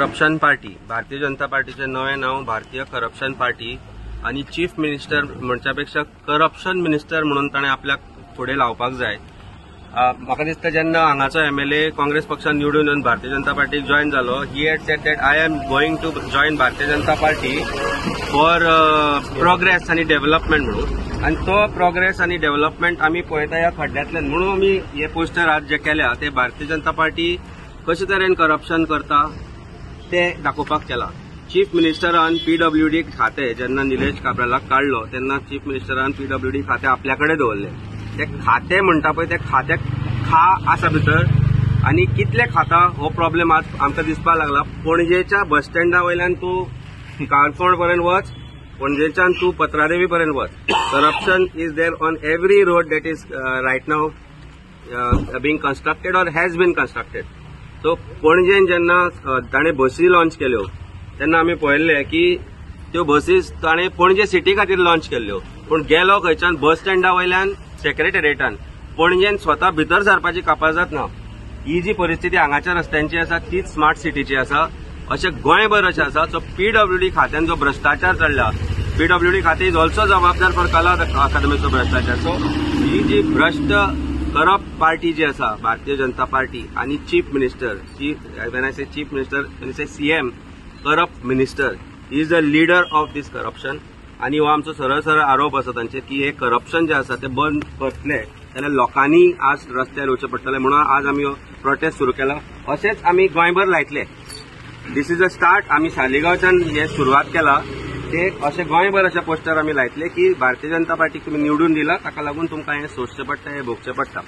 Corruption party, Bharatiya Janata पार्टीचे नवे नाव भारतीय करप्शन पार्टी आणि चीफ मिनिस्टर म्हणच्या पेक्षा करप्शन मिनिस्टर म्हणून ताणें आपल्याक फुडें लावपाक जाय। म्हाका दिसता जेन्ना हांगाचो एमएलए काँग्रेस पक्षान निवडून येवन भारतीय जनता पार्टीक जॉइन जालो, he had said that I am going to join Bharatiya Janata Party for progress आणि डेव्हलपमेंट म्हणून। आणि तो प्रोग्रेस आणि डेव्हलपमेंट आमी पळयता ह्या खड्ड्यांतल्यान, म्हणून आमी हे पोस्टर आज जे केल्या ते भारतीय जनता पार्टी कशे तरेन करप्शन करता ते दाखोवपाक केला। चीफ मिनिस्टरान पीडब्ल्यूडी खाते जेन्ना निलेश काब्रालाक काढलो तेन्ना चीफ मिनिस्टरान पीडब्ल्यूडी खाते आपल्याकडे दवरले। ते खाते म्हणटा पळय ते खात्याक खा आसा भितर, आणि कितले खाता हो प्रॉब्लेम आज आमकां दिसपाक लागला। पणजेच्या बस स्टँडा वयल्यान तूं काणकोण पर्यंत वच, पणजेच्यान तूं पत्रादेवी पर्यंत वच, corruption is there on every road that is right now being constructed or has been constructed. So पणजेन जेन्ना ताणें बसी लॉन्च केल्यो तेन्ना आमी पळयल्लें की त्यो बसीस ताणें पणजे सिटी खातीर लॉन्च केल्ल्यो, पूण गेलो खंयच्यान बस स्टँडा वयल्यान सेक्रेटरिएटान पणजेन स्वता भितर सरपाची कापाजत ना। ही जी परिस्थिती हांगाच्या रस्त्यांची आसा तीच स्मार्ट सिटीची आसा, अशें गोंयभर अशें आसा। सो पीडब्ल्यूडी खात्यान जो भ्रष्टाचार चल्ला, पीडब्ल्यूडी खातें इज ऑल्सो जबाबदार फॉर कला अकादमीचो भ्रष्टाचार। सो ही जी भ्रष्ट करप्ट पार्टी जी आसा भारतीय जनता पार्टी आणि chief minister, when I say chief minister, when I say CM, corrupt minister, he is the leader of this corruption. आणि हो आमचो सरळ सरळ आरोप आसा तांचेर की हे करप्शन जे आसा ते बंद करतले जाल्यार लोकांनी आज रस्त्यार येवचें पडटलें, म्हणून आज आमी हो प्रोटेस्ट सुरू केला। अशेंच आमी गोंयभर लायतले। दिस इज अ स्टार्ट। आमी सालिगांवच्यान हे सुरवात केला, ते अशें गोंयभर अशें पोस्टर आमी लायतले की भारतीय जनता पार्टीक तुमी निवडून दिला, ताका लागून तुमकां हें सोंसचें पडटा, हें भोगचें पडटा।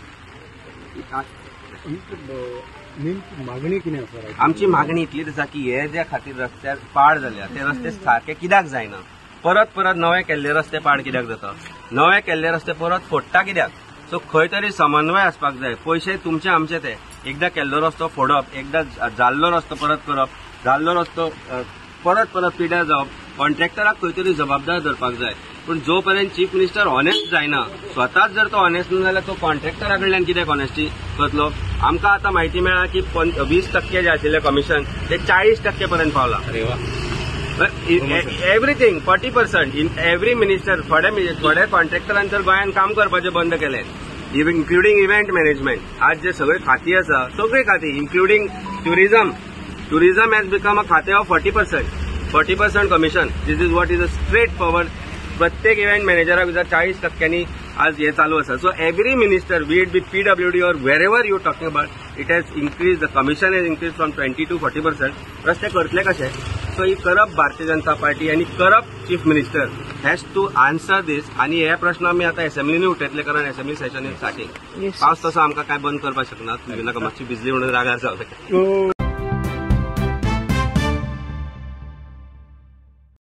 मागणी कितें आसा? आमची मागणी इतलीच आसा की हे जे खातीर रस्त्यार पाड जाल्या ते रस्ते सारके कित्याक जायना? परत परत नवे केल्ले रस्ते पाड कित्याक जाता? नवे केल्ले रस्ते परत फोडटा कित्याक? सो खंय तरी समन्वय आसपाक जाय। पयशे तुमचे आमचे ते, एकदा केल्लो रस्तो फोडप, एकदा जाल्लो रस्तो परत करप, जाल्लो रस्तो परत परत पिड्यार जावप, कॉन्ट्रॅक्टराक खंय तरी जबाबदार धरपाक जाय। पूण जो पर्यंत चीफ मिनिस्टर ऑनेस्ट जायना, स्वताच जर तो ऑनेस्ट ना जाल्यार तो कॉन्ट्रॅक्टरा कडल्यान कितें ऑनेस्टी करतलो? आमकां आतां म्हायती मेळ्ळा की 20% जे आशिल्लें कमिशन ते 40% पर्यंत पावला। अरे वा! Everything 40% in every minister. थोड्या कॉन्ट्रॅक्टरांनी तर गोंयान काम करपाचें बंद केलें, इन्क्लुडींग इव्हेंट मॅनेजमेंट। आज जे सगळी खाती आसा, सगळी खाती including tourism has become a खाते of 40% commission. This is what is a straight forward. प्रत्येक इव्हेंट मॅनेजराक जर 40% आज हे चालू आसा। So every minister, be it be PWD or wherever you talking about, it has increase, the commission has increase from 20 to 40%। रस्ते करतले कशे? So he corrupt Bharatiya Janata Party आणि corrupt chief minister has to answer this. आणि हे प्रश्न आमी आतां असेंब्लीनी उठयतले, कारण असेंब्ली सेशन इज स्टार्टिंग। पावस तसो आमकां काय बंद करपाक शकना, मातशी भिजली म्हणून रागार जावं।